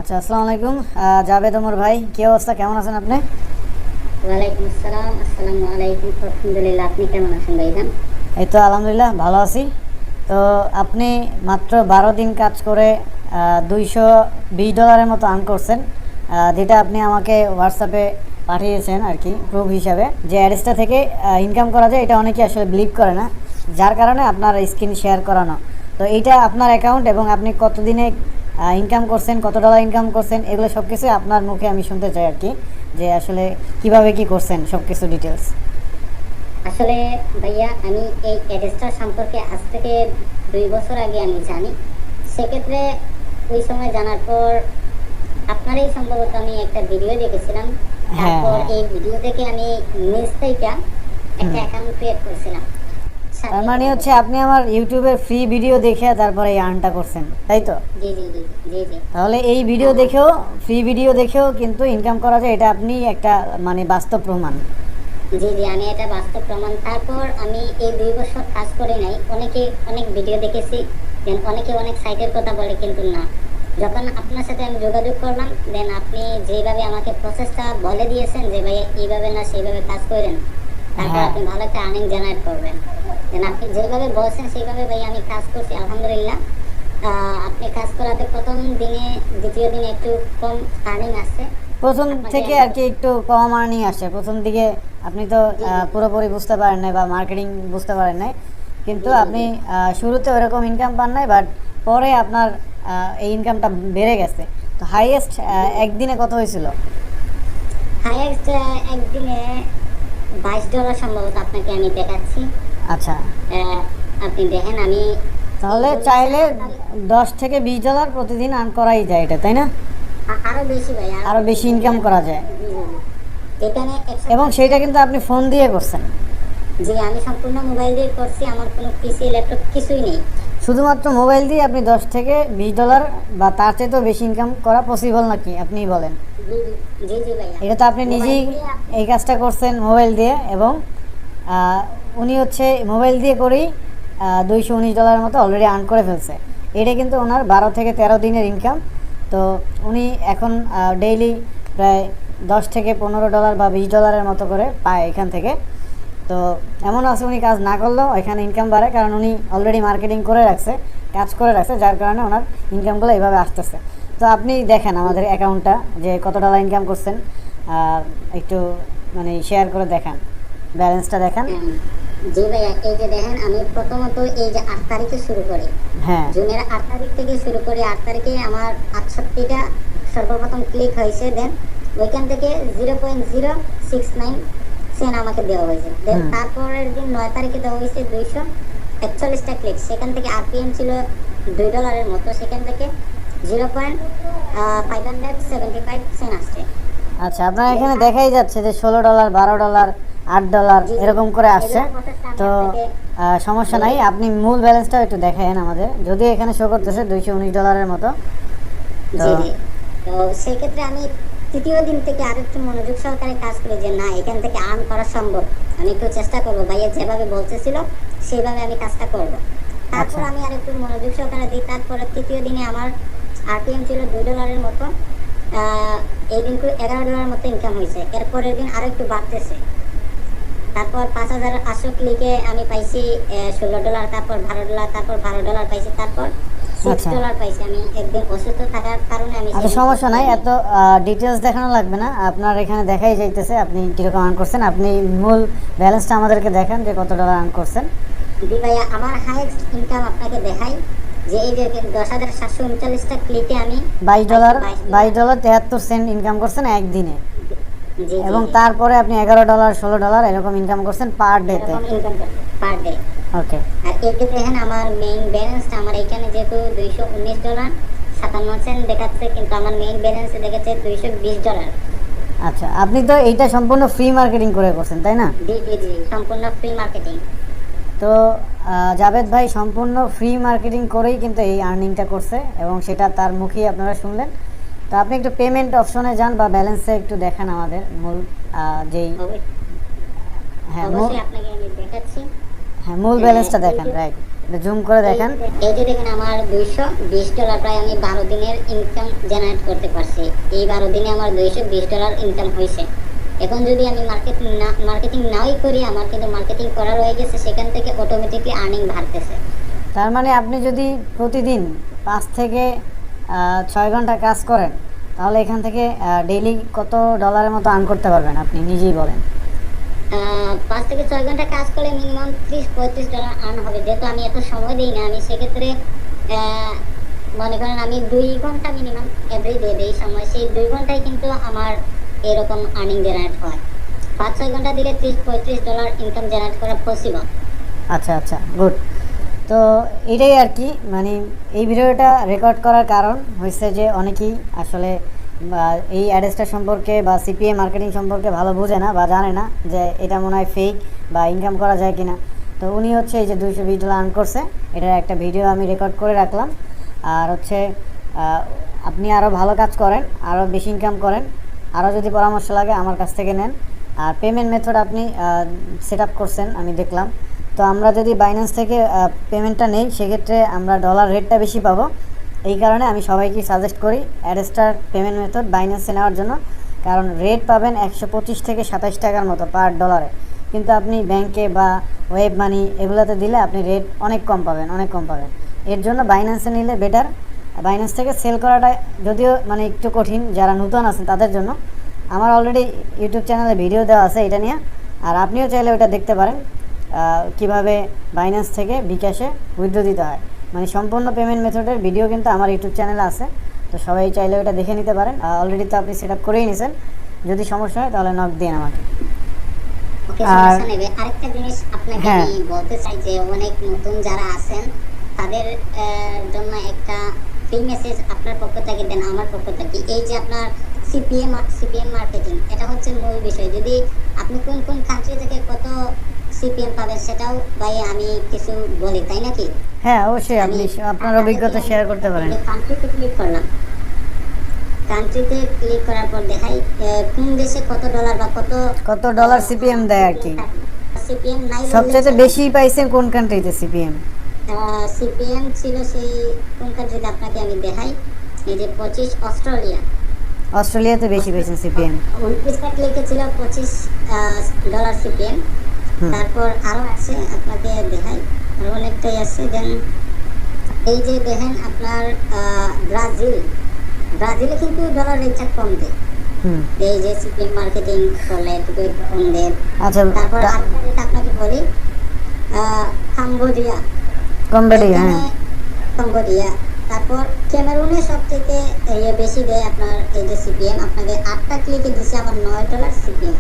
আচ্ছা, আসসালামু আলাইকুম। জাভেদ ওমর ভাই, কি অবস্থা, কেমন আছেন আপনি? ওয়ালাইকুম আসসালাম। আসসালামু আলাইকুম। আলহামদুলিল্লাহ, আপনি কেমন আছেন ভাইজান? এই তো আলহামদুলিল্লাহ ভালো আছি। তো আপনি মাত্র 12 দিন কাজ করে $220 মতো আর্ন করছেন, যেটা আপনি আমাকে হোয়াটসঅ্যাপে পাঠিয়েছেন আর কি, প্রুফ হিসাবে যে অ্যাডসটা থেকে ইনকাম করা যায়। এটা অনেকে আসলে বিলিভ করে না, যার কারণে আপনার স্ক্রিন শেয়ার করানো। তো এইটা আপনার অ্যাকাউন্ট এবং আপনি কতদিনে ইনকাম করছেন, কত ডলার ইনকাম করছেন, এগুলো সব কিছু আপনার মুখে আমি শুনতে চাই আর কি, যে আসলে কিভাবে কি করছেন সব কিছু ডিটেলস। আসলে ভাইয়া, আমি এই অ্যাড্রেসটা সম্পর্কে আজ থেকে 2 বছর আগে আমি জানি। সেক্ষেত্রে ওই সময় জানার পর আপনারই সম্ভবত আমি একটা ভিডিও দেখেছিলাম। হ্যাঁ, তারপর হ্যাঁ। এই ভিডিও থেকে আমি নিজ থেকে একটা হুম। অ্যাকাউন্ট ক্রিয়েট করেছিলাম। তার সাথে মানে হচ্ছে আপনি আমার ইউটিউবে ফ্রি ভিডিও দেখে তারপরে এই আর্নটা করছেন, তাই তো? জি জি জি জি জি। তাহলে এই ভিডিও আহ, দেখেও, ফ্রি ভিডিও দেখেও কিন্তু ইনকাম করা যায়, এটা আপনি একটা মানে বাস্তব প্রমাণ। জি জি, আমি এটা বাস্তব প্রমাণ। তারপর আমি এই 2 বছর কাজ করে নাই, অনেকে অনেক ভিডিও দেখেছি, দেন অনেকে অনেক সাইটের কথা বলে, কিন্তু না, যখন আপনার সাথে আমি যোগাযোগ করলাম, দেন আপনি যেভাবে আমাকে প্রসেসটা বলে দিয়েছেন যে ভাই এইভাবে না সেইভাবে কাজ করেন, তারপর হ্যাঁ। আপনি ভালো একটা আর্নিং জেনারেট করবেন। দেন আপনি যেভাবে বলছেন সেইভাবে ভাই আমি কাজ করছি, আলহামদুলিল্লাহ। আপনি কাজ করাতে প্রথম দিনে, দ্বিতীয় দিনে একটু কম আর্নিং আসছে। প্রথম আপনাকে থেকে আমি আর কি একটু কম আর্নিং আসে প্রথম দিকে। আপনি তো জি জি পুরোপুরি বুঝতে পারেন নাই বা মার্কেটিং বুঝতে পারেন নাই, কিন্তু জি জি আপনি জি। শুরুতে ওরকম ইনকাম পান নাই, বাট পরে আপনার এই ইনকামটা বেড়ে গেছে। তো হাইয়েস্ট একদিনে কত হয়েছিল? হাইয়েস্ট একদিনে $22 সম্ভবত আপনাকে আমি দেখাচ্ছি। আচ্ছা। আহ, আপনি দেখেন, আমি এই তাহলে চাইলে 10 থেকে 20 ডলার প্রতিদিন আর্ন করাই যায়, এটা তাই না? আরো বেশি ভাই, আরো আরও বেশি, বেশি যদি ইনকাম আমি করা যায়। জি, জি, জি। এখানে এবং 105 সেইটা কিন্তু আপনি ফোন দিয়ে করছেন। জি, আমি সম্পূর্ণ মোবাইল দিয়ে করছি, আমার কোনো পিসি ল্যাপটপ কিছুই নেই। শুধুমাত্র মোবাইল দিয়ে আপনি 10 থেকে 20 ডলার বা তার চাইতেও বেশি ইনকাম করা পসিবল নাকি, আপনিই বলেন। জি জি জি জি ভাইয়া। এটা তো আপনি মোবাইল নিজেই দিয়ে এই কাজটা করছেন মোবাইল দিয়ে, এবং আহ, উনি হচ্ছে মোবাইল দিয়ে করেই $219 মতো অলরেডি আর্ন করে ফেলছে। এটা কিন্তু ওনার 12 থেকে 13 দিনের ইনকাম। তো উনি এখন ডেইলি প্রায় $10 থেকে 15 বা $20 মতো করে পায় এখান থেকে। তো এমন আছে উনি কাজ না করলেও এখানে ইনকাম বাড়ে, কারণ উনি অলরেডি মার্কেটিং করে রাখছে, কাজ করে রাখছে, যার কারণে ওনার ইনকামগুলো এইভাবে আসতেছে। তো আপনি দেখেন আমাদের অ্যাকাউন্টটা যে কত ডলার ইনকাম করছেন, একটু মানে শেয়ার করে দেখান, ব্যালেন্সটা দেখান। হ্যাঁ, জি ভাইয়া, এই যে দেখেন, আমি প্রথমত এই যে 8 তারিখে শুরু করি, হ্যাঁ। জুনের 8 তারিখ থেকে শুরু করি। 8 তারিখে আমার 68টা সর্বপ্রথম ক্লিক হয়েছে। দেন ওইখান থেকে 0.069 সেন্ট আমাকে দেওয়া হয়েছে। দেন হুম। তারপরের দিন 9 তারিখে দেওয়া হয়েছে 241টা ক্লিক। সেখান থেকে আরপিএম ছিল $2 মতো, সেখান থেকে 0.575 সেন্ট আসছে। আচ্ছা, আপনার দেন এখানে দেখাই যাচ্ছে যে $16, $12, $8 জি জি, এরকম করে আসছে। এগুলোর প্রসেসটা আমি তো আপনাকে সমস্যা নাই, বলি। আপনি মূল ব্যালেন্সটা একটু দেখায়েন আমাদের, যদিও এখানে শো করতেছে $219 মতো। তো জি জি। তো সেই ক্ষেত্রে আমি তৃতীয় দিন থেকে আরো একটু মনোযোগ সহকারে কাজ করি, যে না, এখান থেকে আর্ন করা সম্ভব। আমি একটু চেষ্টা করবো, ভাইয়া যেভাবে বলতেছিল সেইভাবে আমি কাজটা করব। তারপর আচ্ছা। আমি আর একটু মনোযোগ সহকারে দিই। তারপরে তৃতীয় দিনে আমার আরপিএম ছিল $2 মতো। আহ, এই দিন $11 মতো ইনকাম হয়েছে। এরপরের দিন আরো একটু বাড়তেছে। তারপর 5,800 ক্লিকে আমি পাইছি $16, তারপর $12, তারপর $12 পাইছি, তারপর সিক্স আচ্ছা। ডলার পাইছি। আমি একদিন অসুস্থ থাকার কারণে আমি আচ্ছা, সেদিন সমস্যা করতে নাই, পারিনি। এত ডিটেলস দেখানো লাগবে না, আপনার এখানে দেখাই যাইতেছে আপনি কীরকম আর্ন করছেন। আপনি মূল ব্যালেন্সটা আমাদেরকে দেখান যে কত ডলার আর্ন করছেন। জি ভাইয়া, আমার হাইয়েস্ট ইনকাম আপনাকে দেখাই, যে এই যে 10,739টা ক্লিকে আমি বাইশ পাইছি ডলার বাইশ $22। ডলার 73 সেন্ট ইনকাম করছেন একদিনে। জি জি এবং জি, তারপরে আপনি $11, $16 এরকম ইনকাম করছেন পার ডেতে। এরকম ইনকাম পার ডে। ওকে। আর এতে দেখেন, আমার মেইন ব্যালেন্সটা, আমার এখানে যেহেতু $219.57 দেখাচ্ছে, কিন্তু আমার মেইন ব্যালেন্সে দেখেছে $220। আচ্ছা, আপনি তো এইটা সম্পূর্ণ ফ্রি মার্কেটিং করে করছেন, তাই না? জি জি জি, সম্পূর্ণ ফ্রি মার্কেটিং। তো জাভেদ ভাই সম্পূর্ণ ফ্রি মার্কেটিং করেই কিন্তু এই আর্নিংটা করছে, এবং সেটা তার মুখেই আপনারা শুনলেন। তো আপনি একটু পেমেন্ট অপশনে যান বা ব্যালেন্সে একটু দেখান আমাদের মূল যেই। হ্যাঁ, অবশ্যই আপনাকে আমি দেখাচ্ছি। হ্যাঁ, মূল ব্যালেন্সটা এই দেখান, যে রাইট। এটা জুম করে দেখেন। এই যে দেখেন আমার $220 প্রায় আমি 12 দিনের ইনকাম জেনারেট করতে পারছি। এই 12 দিনে আমার $220 ইনকাম হয়েছে। এখন যদি আমি মার্কেটিং নাই করি, আমার কিন্তু মার্কেটিং করা রয়ে গেছে, সেখান থেকে অটোমেটিকলি আর্নিং বাড়তেছে। তার মানে আপনি যদি প্রতিদিন 5 থেকে 6 ঘন্টা কাজ করেন, তাহলে এখান থেকে ডেইলি কত ডলারের মতো আর্ন করতে পারবেন আপনি নিজেই বলেন। 5 থেকে 6 ঘন্টা কাজ করলে মিনিমাম $30-35 আর্ন হবে। যেহেতু আমি এত সময় দিই না, আমি সেক্ষেত্রে মনে করেন আমি 2 ঘন্টা মিনিমাম এভরিডে দেই সময়, সেই 2 ঘন্টায় কিন্তু আমার এরকম আর্নিং জেনারেট হয়। 5-6 ঘন্টা দিলে $30-35 ইনকাম জেনারেট করা পসিবল। আচ্ছা আচ্ছা, গুড। তো এটাই আর কি, মানে এই ভিডিওটা রেকর্ড করার কারণ হয়েছে যে অনেকেই আসলে এই অ্যাড্রেসটা সম্পর্কে বা সিপিএ মার্কেটিং সম্পর্কে ভালো বোঝে না বা জানে না যে এটা মনে হয় ফেক বা ইনকাম করা যায় কিনা। তো উনি হচ্ছে এই যে $220 আর্ন করছে, এটার একটা ভিডিও আমি রেকর্ড করে রাখলাম। আর হচ্ছে আপনি আরও ভালো কাজ করেন, আরও বেশি ইনকাম করেন, আরও যদি পরামর্শ লাগে আমার কাছ থেকে নেন। আর পেমেন্ট মেথড আপনি সেট আপ করছেন আমি দেখলাম। তো আমরা যদি বাইন্যান্স থেকে পেমেন্টটা নেই, সেক্ষেত্রে আমরা ডলার রেটটা বেশি পাবো। এই কারণে আমি সবাইকে সাজেস্ট করি অ্যাড্রেসটার পেমেন্ট মেথড বাইন্যান্সে নেওয়ার জন্য, কারণ রেট পাবেন 125 থেকে 27 টাকার মতো পার ডলারে। কিন্তু আপনি ব্যাংকে বা ওয়েব মানি এগুলোতে দিলে আপনি রেট অনেক কম পাবেন, অনেক কম পাবেন। এর জন্য বাইন্যান্সে নিলে বেটার। বাইন্যান্স থেকে সেল করাটা যদিও মানে একটু কঠিন যারা নতুন আছেন তাদের জন্য। আমার অলরেডি ইউটিউব চ্যানেলে ভিডিও দেওয়া আছে এটা নিয়ে, আর আপনিও চাইলে ওটা দেখতে পারেন কিভাবে বাইন্যান্স থেকে বিকাশে উইথড্র দিতে হয়। মানে সম্পূর্ণ পেমেন্ট মেথডের ভিডিও কিন্তু আমার ইউটিউব চ্যানেলে আছে, তো সবাই চাইলে ওটা দেখে নিতে পারেন। অলরেডি তো আপনি সেট আপ করেই নিয়েছেন, যদি সমস্যা হয় তাহলে নক দিন আমাকে। ওকে, আর সমস্যা নেই। আরেকটা জিনিস আপনাকে হ্যাঁ। আমি বলতে চাই যে অনেক নতুন যারা আছেন তাদের জন্য একটা ফ্রি মেসেজ আপনার পক্ষ থেকে দেন, আমার পক্ষ থেকে। এই যে আপনার সিপিএম মার্কেটিং, এটা হচ্ছে মূল বিষয়। যদি আপনি কোন কোন কান্ট্রি থেকে কত সিপিএম পাবেন সেটাও ভাই আমি কিছু বলি, তাই নাকি? হ্যাঁ অবশ্যই, আপনি আপনার অভিজ্ঞতা শেয়ার করতে পারেন। কান্ট্রিতে ক্লিক করলাম, কান্ট্রিতে ক্লিক করার পর দেখাই কোন দেশে কত ডলার বা কত ডলার সিপিএম দেয় আর কি। সিপিএম নাই সবচেয়ে বেশি পাইছেন কোন কান্ট্রিতে সিপিএম? সিপিএম ছিল সেই কোন কান্ট্রিতে আপনাকে আমি দেখাই। এই যে 25 অস্ট্রেলিয়াতে বেশি পেয়েছেন সিপিএম। 29টা ক্লিকে ছিল $25 সিপিএম। তারপর আরো আছে, আপনাকে দেখাই, আরো অনেকটাই আছে। দেন এই যে দেখেন আপনার ব্রাজিলে কিন্তু ডলার রেটটা কম দেয়। এই যে সিপিএম মার্কেটিং করলে একটু কম দেয়। আচ্ছা, তারপর আরেকটা রেট আপনাকে বলি, কম্বোডিয়া। হ্যাঁ। কম্বোডিয়া। তারপর ক্যামেরুনে সবথেকে বেশি দেয় আপনার এই যে সিপিএম। আপনাকে 8টা ক্লিকে দিছে আমার $9 সিপিএম।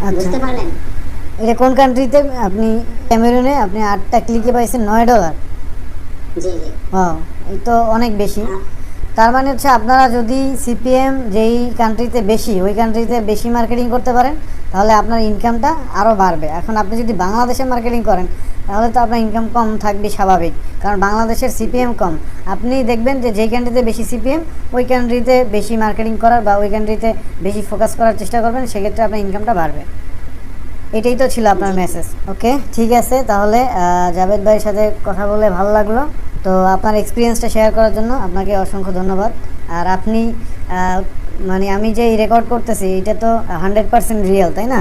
আচ্ছা, বুঝতে পারলেন? এটা কোন কান্ট্রিতে? আপনি ক্যামেরুনে আপনি 8টা ক্লিকে পাইছেন $9। জি জি। ওয়াও, এই তো অনেক বেশি। তার মানে হচ্ছে আপনারা যদি সিপিএম যেই কান্ট্রিতে বেশি, ওই কান্ট্রিতে বেশি মার্কেটিং করতে পারেন, তাহলে আপনার ইনকামটা আরও বাড়বে। এখন আপনি যদি বাংলাদেশে মার্কেটিং করেন, তাহলে তো আপনার ইনকাম কম থাকবে স্বাভাবিক, কারণ বাংলাদেশের সিপিএম কম। আপনি দেখবেন যে যেই কান্ট্রিতে বেশি সিপিএম, ওই কান্ট্রিতে বেশি মার্কেটিং করার বা ওই কান্ট্রিতে বেশি ফোকাস করার চেষ্টা করবেন, সেক্ষেত্রে আপনার ইনকামটা বাড়বে। এটাই তো ছিল আপনার মেসেজ। ওকে, ঠিক আছে, তাহলে জাভেদ ভাইয়ের সাথে কথা বলে ভালো লাগলো। তো আপনার এক্সপিরিয়েন্সটা শেয়ার করার জন্য আপনাকে অসংখ্য ধন্যবাদ। আর আপনি মানে আমি যে রেকর্ড করতেছি এটা তো 100% রিয়েল, তাই না?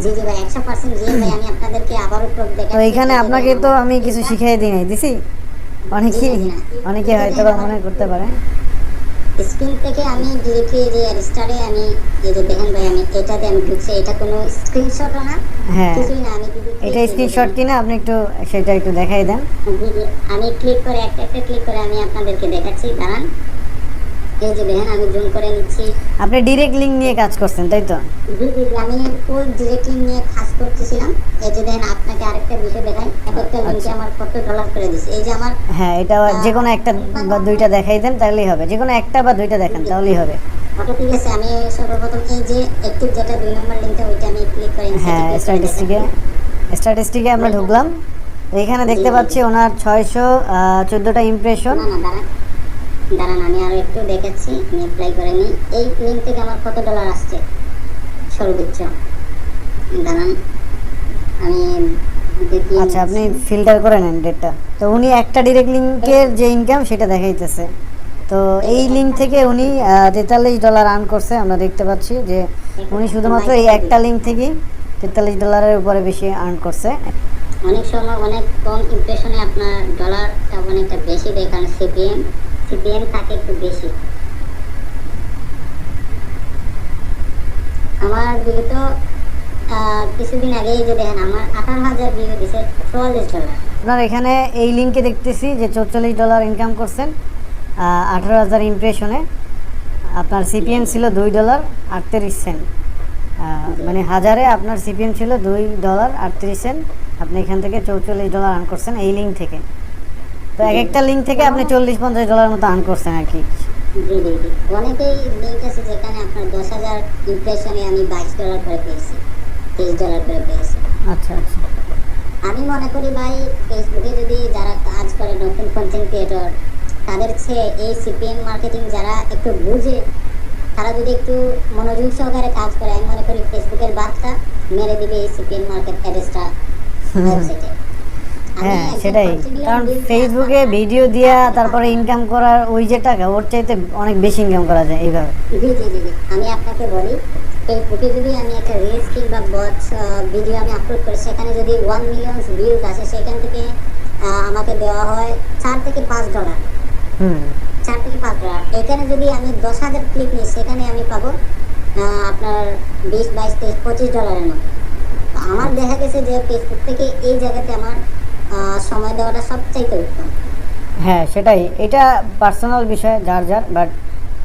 জি জি ভাই, 100% রিয়েল ভাই। আমি আপনাদেরকে আবারও প্রুফ তো দেখাচ্ছি। এখানে আপনাকে তো আমি কিছু শিখিয়ে দিই নাই, দিছি? অনেকে হয়তো বা মনে করতে পারে। স্ক্রিন থেকে আমি ডিরেক্টলি যে রেজিস্টারে আমি এই যে দেখেন ভাই, আমি এটাতে আমি ঢুকছি। এটা কোনো স্ক্রিনশটও না, হ্যাঁ, কিছুই না। আমি এটা স্ক্রিনশট কিনা আপনি একটু সেটা একটু দেখাই দেন। আমি ক্লিক করে একটা একটা ক্লিক করে আমি আপনাদেরকে দেখাচ্ছি, দাঁড়ান। এই যে দেখেন, আমি জুম করে নিচ্ছি। আপনি ডিরেক্ট লিঙ্ক নিয়ে কাজ করছেন, তাই তো? জি জি, আমি ফুল ডিরেক্ট লিঙ্ক নিয়ে কাজ করতেছিলাম। এই যে দেখেন, আপনাকে আরেকটা বিষয় দেখাই। একটা লিঙ্কে আমার কত ডলার করে দিছে। এই যে আমার হ্যাঁ, এটা যে কোনো একটা বা দুইটা দেখাই দেন তাহলেই হবে। যে কোনো একটা বা দুইটা দেখেন তাহলেই হবে। ওকে, ঠিক আছে। আমি সর্বপ্রথম এই যে অ্যাক্টিভ যেটা 2 নম্বর লিঙ্কটা, ওইটা আমি ক্লিক করে হ্যাঁ, স্ট্যাটিস্টিকে আমরা ঢুকলাম। এখানে দেখতে পাচ্ছি ওনার 614টা ইমপ্রেশন। না না, দাঁড়ান আমি আরো একটু দেখাচ্ছি। আমি অ্যাপ্লাই করে নিই। এই লিঙ্ক থেকে আমার কত ডলার আসছে সর্বোচ্চ, দাঁড়ান আমি দেখিয়ে আচ্ছা, আপনি নিচ্ছি। ফিল্টার করে নেন ডেটটা। তো উনি একটা ডিরেক্ট লিঙ্কের যে ইনকাম সেটা দেখাইতেছে। তো এই লিঙ্ক থেকে উনি $43 আর্ন করছে, আমরা দেখতে পাচ্ছি যে উনি শুধুমাত্র এই একটা লিঙ্ক থেকেই $43 উপরে বেশি আর্ন করছে। অনেক সময় অনেক কম ইমপ্রেশনে আপনার ডলারটা অনেকটা বেশি দেয়, কারণ সিপিএম থাকে একটু বেশি। আমার ভিউ তো কিছুদিন আগেই যে দেখেন আমার 18,000 ভিউ দিছে $44। আপনার এখানে এই লিঙ্কে দেখতেছি যে $44 ইনকাম করছেন 18,000 ইমপ্রেশনে। আপনার সিপিএম ছিল $2.38। মানে হাজারে আপনার সিপিএম ছিল $2.38। আপনি এখান থেকে $44 আর্ন করছেন এই লিঙ্ক থেকে। তো এক একটা লিঙ্ক থেকে আপনি $40-50 মতো আর্ন করছেন আর কি। জি জি জি, অনেকেই লিঙ্ক আছে যেখানে আপনার 10,000 ইমপ্রেশনে আমি $22 করে পেয়েছি, $23 করে পেয়েছি। আচ্ছা আচ্ছা। আমি মনে করি ভাই, ফেসবুকে যদি যারা কাজ করে নতুন কন্টেন্ট ক্রিয়েটর, তাদের চেয়ে এই সিপিএম মার্কেটিং যারা একটু বুঝে, তারা যদি একটু মনোযোগ সহকারে কাজ করে, আমি মনে করি ফেসবুকের বাদটা মেরে দিবে এই সিপিএম মার্কেট অ্যাড্রেসটা ওয়েবসাইটে। হ্যাঁ সেটাই, কারণ ফেসবুকে ভিডিও দিয়া তারপরে ইনকাম করার ওই যে টাকা, ওর চাইতে অনেক বেশি ইনকাম করা যায় এইভাবে। জি জি জি জি, আমি আপনাকে বলি, ফেসবুকে যদি আমি একটা রিলস কিংবা ভিডিও আমি আপলোড করি, সেখানে যদি 1 মিলিয়ন ভিউজ আসে, সেখান থেকে আমাকে দেওয়া হয় $4 থেকে $5। হুম। $4 থেকে $5। এখানে যদি আমি 10,000 ক্লিক নিই, সেখানে আমি পাবো আপনার 20, 22, 23, $25 মতো। তো আমার দেখা গেছে যে ফেসবুক থেকে এই জায়গাতে আমার সময় দেওয়াটা সবচাইতে উত্তম। হ্যাঁ সেটাই, এটা পার্সোনাল বিষয় যার যার, বাট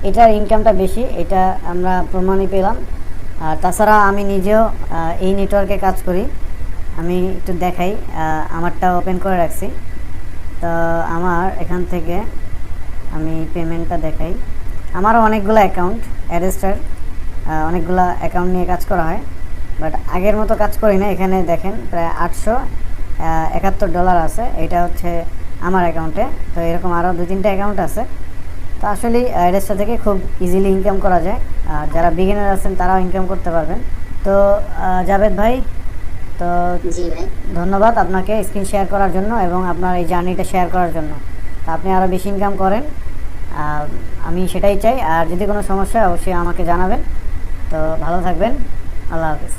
এটার ইনকামটা বেশি, এটা আমরা প্রমাণই পেলাম। আর তাছাড়া আমি নিজেও এই নেটওয়ার্কে কাজ করি। আমি একটু দেখাই, আমারটা ওপেন করে রাখছি। তো আমার এখান থেকে আমি পেমেন্টটা দেখাই। আমারও অনেকগুলো অ্যাকাউন্ট অ্যাডেস্টার, অনেকগুলো অ্যাকাউন্ট নিয়ে কাজ করা হয়, বাট আগের মতো কাজ করি না। এখানে দেখেন প্রায় $871 আছে, এটা হচ্ছে আমার অ্যাকাউন্টে। তো এরকম আরও 2-3টা অ্যাকাউন্ট আছে। তো আসলে অ্যাডেস্টার থেকে খুব ইজিলি ইনকাম করা যায়, আর যারা বিগিনার আছেন তারাও ইনকাম করতে পারবেন। তো জাভেদ ভাই, তো জি ভাই, ধন্যবাদ আপনাকে স্ক্রিন শেয়ার করার জন্য এবং আপনার এই জার্নিটা শেয়ার করার জন্য। তো আপনি আরও বেশি ইনকাম করেন, আমি সেটাই চাই। আর যদি কোনো সমস্যা হয় অবশ্যই আমাকে জানাবেন। তো ভালো থাকবেন, আল্লাহ হাফিজ।